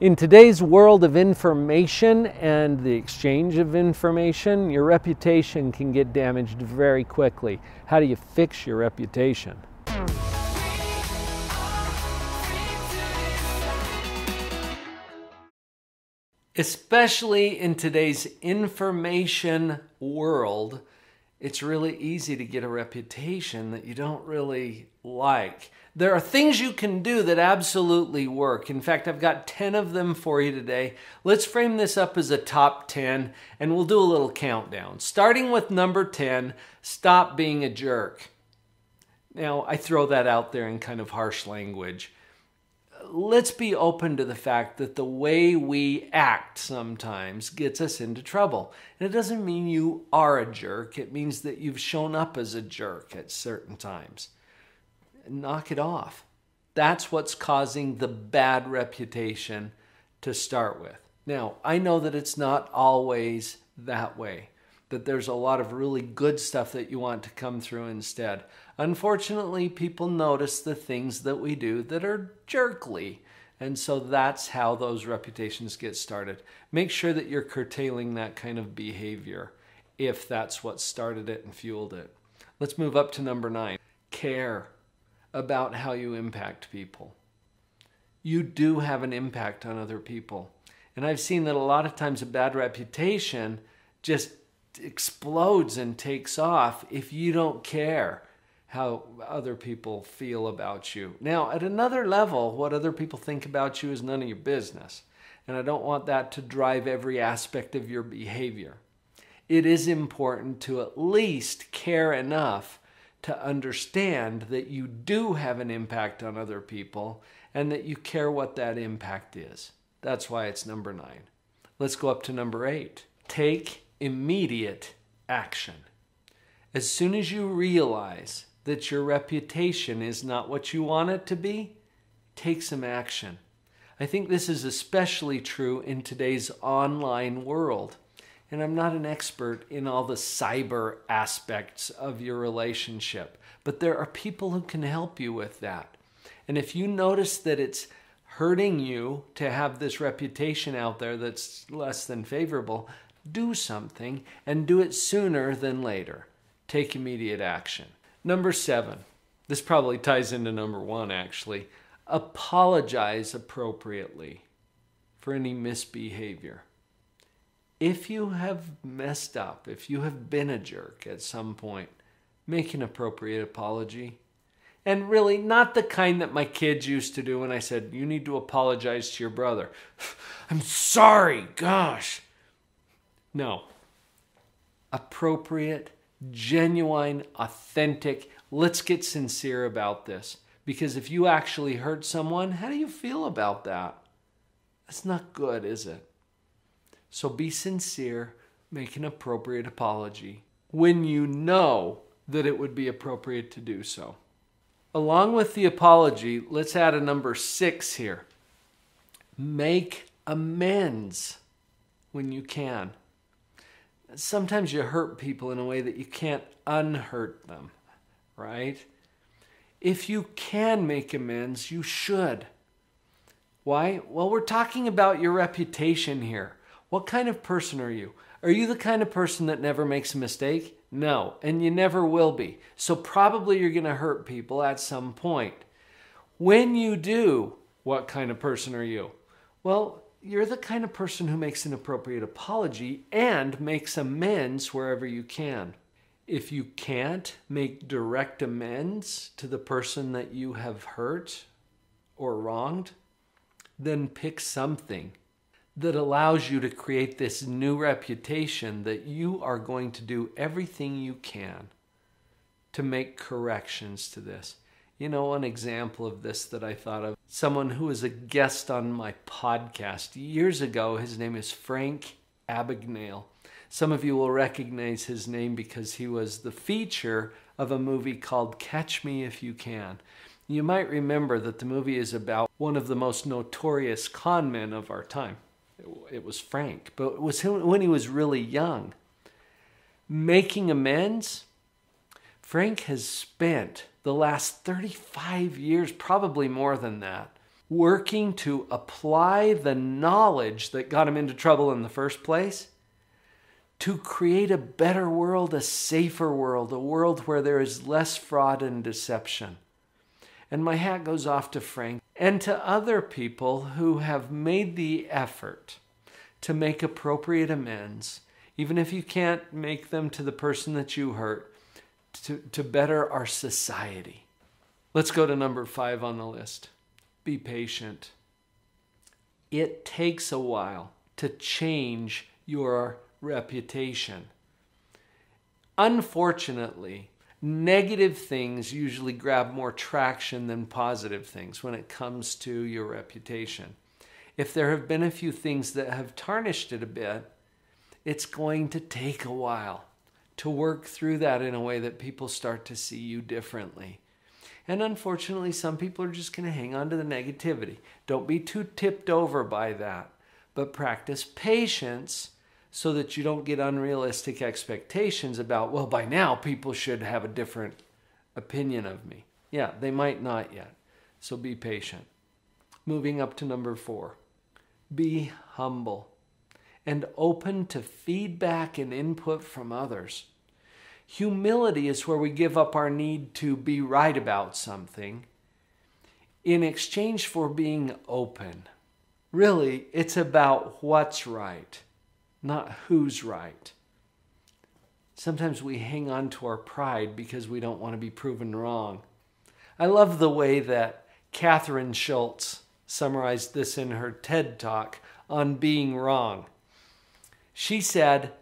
In today's world of information and the exchange of information, your reputation can get damaged very quickly. How do you fix your reputation? Especially in today's information world, it's really easy to get a reputation that you don't really like. There are things you can do that absolutely work. In fact, I've got 10 of them for you today. Let's frame this up as a top 10, and we'll do a little countdown. Starting with number 10, stop being a jerk. Now, I throw that out there in kind of harsh language. Let's be open to the fact that the way we act sometimes gets us into trouble. And it doesn't mean you are a jerk. It means that you've shown up as a jerk at certain times. Knock it off. That's what's causing the bad reputation to start with. Now, I know that it's not always that way, that there's a lot of really good stuff that you want to come through instead. Unfortunately, people notice the things that we do that are jerkly, and so that's how those reputations get started. Make sure that you're curtailing that kind of behavior if that's what started it and fueled it. Let's move up to number 9. Care about how you impact people. You do have an impact on other people. And I've seen that a lot of times a bad reputation just explodes and takes off if you don't care how other people feel about you. Now, at another level, what other people think about you is none of your business. And I don't want that to drive every aspect of your behavior. It is important to at least care enough to understand that you do have an impact on other people and that you care what that impact is. That's why it's number 9. Let's go up to number 8. Take immediate action. As soon as you realize that your reputation is not what you want it to be, take some action. I think this is especially true in today's online world. And I'm not an expert in all the cyber aspects of your relationship, but there are people who can help you with that. And if you notice that it's hurting you to have this reputation out there that's less than favorable, do something and do it sooner than later. Take immediate action. Number 7. This probably ties into number 1 actually. Apologize appropriately for any misbehavior. If you have messed up, if you have been a jerk at some point, make an appropriate apology. And really, not the kind that my kids used to do when I said, you need to apologize to your brother. I'm sorry, gosh. No. Appropriate, genuine, authentic. Let's get sincere about this. Because if you actually hurt someone, how do you feel about that? That's not good, is it? So be sincere, make an appropriate apology when you know that it would be appropriate to do so. Along with the apology, let's add a number 6 here. Make amends when you can. Sometimes you hurt people in a way that you can't unhurt them, right? If you can make amends, you should. Why? Well, we're talking about your reputation here. What kind of person are you? Are you the kind of person that never makes a mistake? No, and you never will be. So probably you're going to hurt people at some point. When you do, what kind of person are you? Well, you're the kind of person who makes an appropriate apology and makes amends wherever you can. If you can't make direct amends to the person that you have hurt or wronged, then pick something that allows you to create this new reputation that you are going to do everything you can to make corrections to this. You know, an example of this that I thought of, someone who was a guest on my podcast years ago, his name is Frank Abagnale. Some of you will recognize his name because he was the feature of a movie called Catch Me If You Can. You might remember that the movie is about one of the most notorious con men of our time. It was Frank, but it was him when he was really young. Making amends, Frank has spent the last 35 years, probably more than that, working to apply the knowledge that got him into trouble in the first place to create a better world, a safer world, a world where there is less fraud and deception. And my hat goes off to Frank and to other people who have made the effort to make appropriate amends, even if you can't make them to the person that you hurt, to better our society. Let's go to number 5 on the list. Be patient. It takes a while to change your reputation. Unfortunately, negative things usually grab more traction than positive things when it comes to your reputation. If there have been a few things that have tarnished it a bit, it's going to take a while to work through that in a way that people start to see you differently. And unfortunately, some people are just going to hang on to the negativity. Don't be too tipped over by that, but practice patience so that you don't get unrealistic expectations about, well, by now people should have a different opinion of me. Yeah, they might not yet. So be patient. Moving up to number 4. Be humble and open to feedback and input from others. Humility is where we give up our need to be right about something in exchange for being open. Really, it's about what's right, not who's right. Sometimes we hang on to our pride because we don't want to be proven wrong. I love the way that Catherine Schultz summarized this in her TED Talk on being wrong. She said,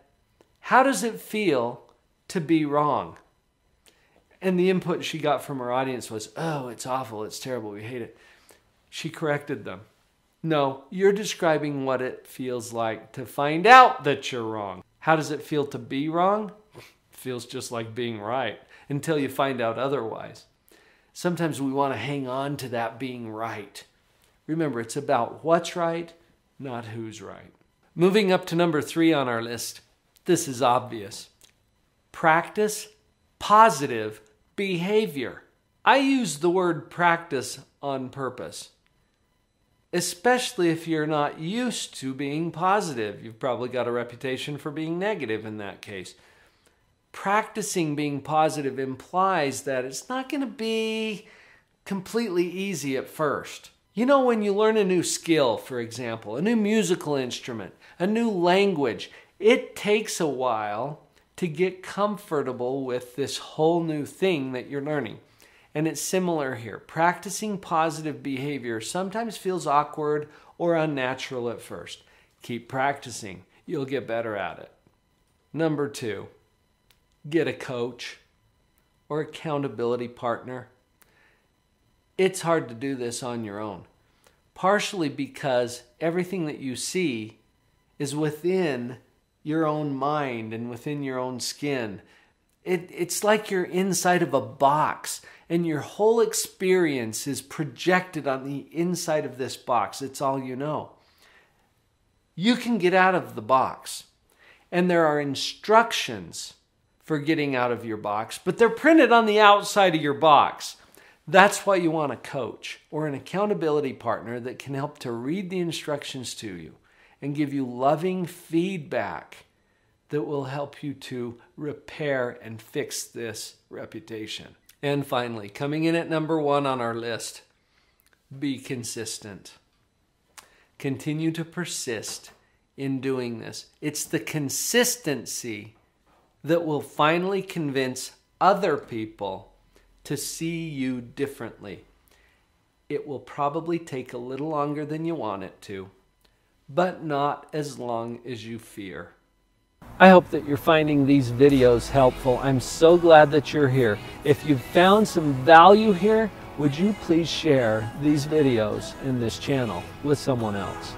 "How does it feel to be wrong?" And the input she got from her audience was, "Oh, it's awful, it's terrible, we hate it." She corrected them. "No, you're describing what it feels like to find out that you're wrong. How does it feel to be wrong? It feels just like being right until you find out otherwise." Sometimes we want to hang on to that being right. Remember, it's about what's right, not who's right. Moving up to number 3 on our list, this is obvious. Practice positive behavior. I use the word practice on purpose, especially if you're not used to being positive. You've probably got a reputation for being negative in that case. Practicing being positive implies that it's not going to be completely easy at first. You know, when you learn a new skill, for example, a new musical instrument, a new language, it takes a while to get comfortable with this whole new thing that you're learning. And it's similar here. Practicing positive behavior sometimes feels awkward or unnatural at first. Keep practicing. You'll get better at it. Number 2, get a coach or accountability partner. It's hard to do this on your own, partially because everything that you see is within your own mind and within your own skin. It's like you're inside of a box and your whole experience is projected on the inside of this box. It's all you know. You can get out of the box, and there are instructions for getting out of your box, but they're printed on the outside of your box. That's why you want a coach or an accountability partner that can help to read the instructions to you and give you loving feedback that will help you to repair and fix this reputation. And finally, coming in at number 1 on our list, be consistent. Continue to persist in doing this. It's the consistency that will finally convince other people to see you differently. It will probably take a little longer than you want it to, but not as long as you fear. I hope that you're finding these videos helpful. I'm so glad that you're here. If you've found some value here, would you please share these videos in this channel with someone else?